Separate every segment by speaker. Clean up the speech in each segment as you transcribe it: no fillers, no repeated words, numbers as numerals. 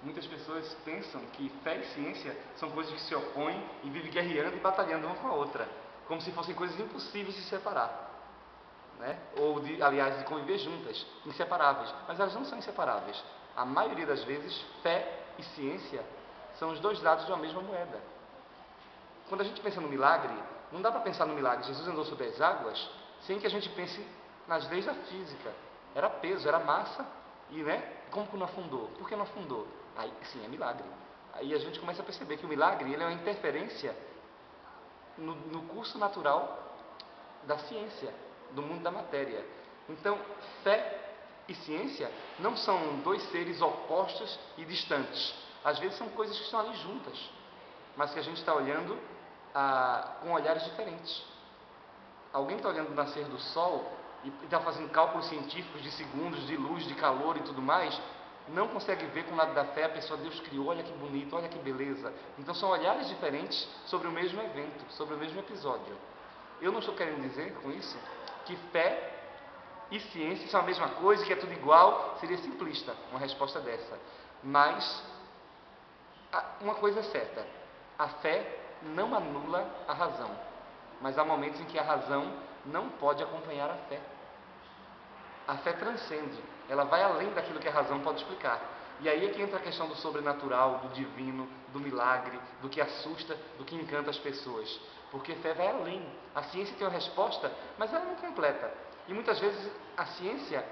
Speaker 1: Muitas pessoas pensam que fé e ciência são coisas que se opõem e vivem guerreando e batalhando uma com a outra, como se fossem coisas impossíveis de separar, né? Aliás, de conviver juntas, inseparáveis. Mas elas não são inseparáveis. A maioria das vezes, fé e ciência são os dois lados de uma mesma moeda. Quando a gente pensa no milagre, não dá para pensar no milagre Jesus andou sobre as águas sem que a gente pense nas leis da física. Era peso, era massa, e como que não afundou? Por que não afundou? Aí sim, é milagre. Aí a gente começa a perceber que o milagre ele é uma interferência no curso natural da ciência, do mundo da matéria. Então, fé e ciência não são dois seres opostos e distantes. Às vezes são coisas que estão ali juntas, mas que a gente está olhando com olhares diferentes. Alguém está olhando o nascer do sol e está fazendo cálculos científicos de segundos, de luz, de calor e tudo mais, não consegue ver com o lado da fé a pessoa, Deus criou, olha que bonito, olha que beleza. Então são olhares diferentes sobre o mesmo evento, sobre o mesmo episódio. Eu não estou querendo dizer com isso que fé e ciência são a mesma coisa, que é tudo igual. Seria simplista uma resposta dessa. Mas uma coisa é certa: a fé não anula a razão, mas há momentos em que a razão não pode acompanhar a fé. A fé transcende, ela vai além daquilo que a razão pode explicar. E aí é que entra a questão do sobrenatural, do divino, do milagre, do que assusta, do que encanta as pessoas. Porque fé vai além. A ciência tem uma resposta, mas ela não completa. E muitas vezes a ciência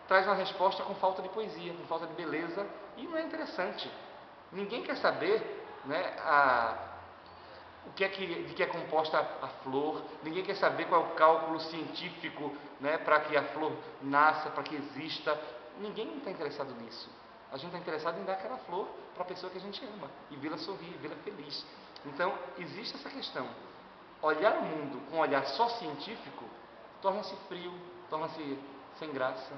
Speaker 1: traz uma resposta com falta de poesia, com falta de beleza, e não é interessante. Ninguém quer saber de que é composta a flor, ninguém quer saber qual é o cálculo científico para que a flor nasça, para que exista. Ninguém está interessado nisso. A gente está interessado em dar aquela flor para a pessoa que a gente ama e vê-la sorrir, vê-la feliz. Então, existe essa questão. Olhar o mundo com um olhar só científico torna-se frio, torna-se sem graça.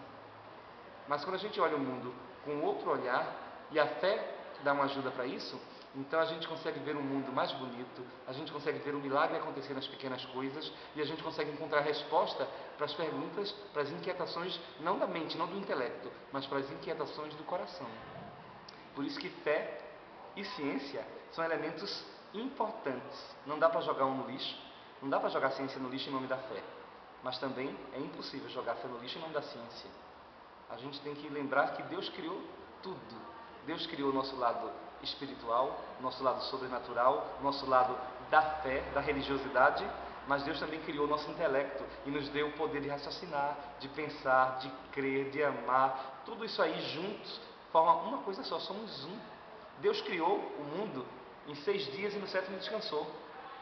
Speaker 1: Mas quando a gente olha o mundo com outro olhar, e a fé dá uma ajuda para isso, então a gente consegue ver um mundo mais bonito, a gente consegue ver o milagre acontecer nas pequenas coisas, e a gente consegue encontrar resposta para as perguntas, para as inquietações, não da mente, não do intelecto, mas para as inquietações do coração. Por isso que fé e ciência são elementos importantes. Não dá para jogar um no lixo, não dá para jogar a ciência no lixo em nome da fé, mas também é impossível jogar a fé no lixo em nome da ciência. A gente tem que lembrar que Deus criou tudo. Deus criou o nosso lado espiritual, nosso lado sobrenatural, nosso lado da fé, da religiosidade, mas Deus também criou o nosso intelecto e nos deu o poder de raciocinar, de pensar, de crer, de amar. Tudo isso aí juntos forma uma coisa só, somos um. Deus criou o mundo em 6 dias e no 7º descansou.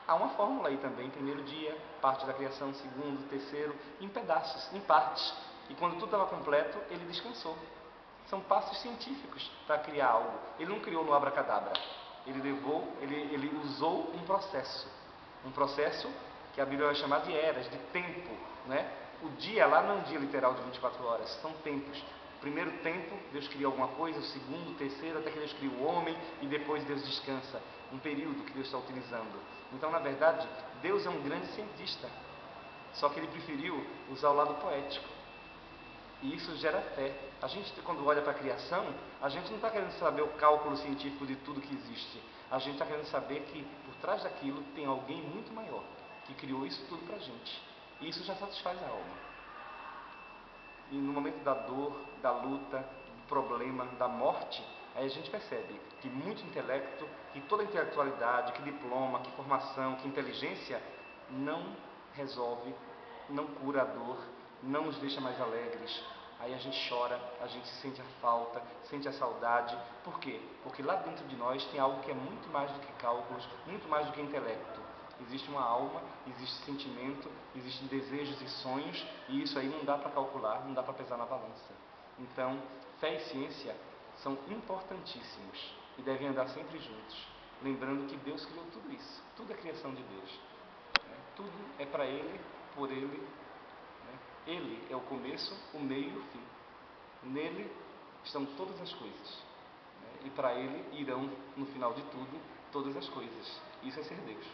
Speaker 1: Há uma fórmula aí também: primeiro dia, parte da criação, segundo, terceiro, em pedaços, em partes. E quando tudo estava completo, ele descansou. São passos científicos para criar algo. Ele não criou no abracadabra. Ele usou um processo. Um processo que a Bíblia vai chamar de eras, de tempo. O dia lá não é um dia literal de 24 horas, são tempos. O primeiro tempo, Deus cria alguma coisa, o segundo, o terceiro, até que Deus cria o homem, e depois Deus descansa. Um período que Deus está utilizando. Então, na verdade, Deus é um grande cientista. Só que ele preferiu usar o lado poético. E isso gera fé. A gente, quando olha para a criação, a gente não está querendo saber o cálculo científico de tudo que existe. A gente está querendo saber que por trás daquilo tem alguém muito maior, que criou isso tudo para a gente. E isso já satisfaz a alma. E no momento da dor, da luta, do problema, da morte, aí a gente percebe que muito intelecto, que toda intelectualidade, que diploma, que formação, que inteligência não resolve, não cura a dor, não nos deixa mais alegres. Aí a gente chora, a gente sente a falta, sente a saudade. Por quê? Porque lá dentro de nós tem algo que é muito mais do que cálculos, muito mais do que intelecto. Existe uma alma, existe sentimento, existem desejos e sonhos, e isso aí não dá para calcular, não dá para pesar na balança. Então, fé e ciência são importantíssimos e devem andar sempre juntos, lembrando que Deus criou tudo isso, tudo é criação de Deus. Tudo é para Ele, por Ele. Ele é o começo, o meio e o fim. Nele estão todas as coisas. E para Ele irão, no final de tudo, todas as coisas. Isso é ser Deus.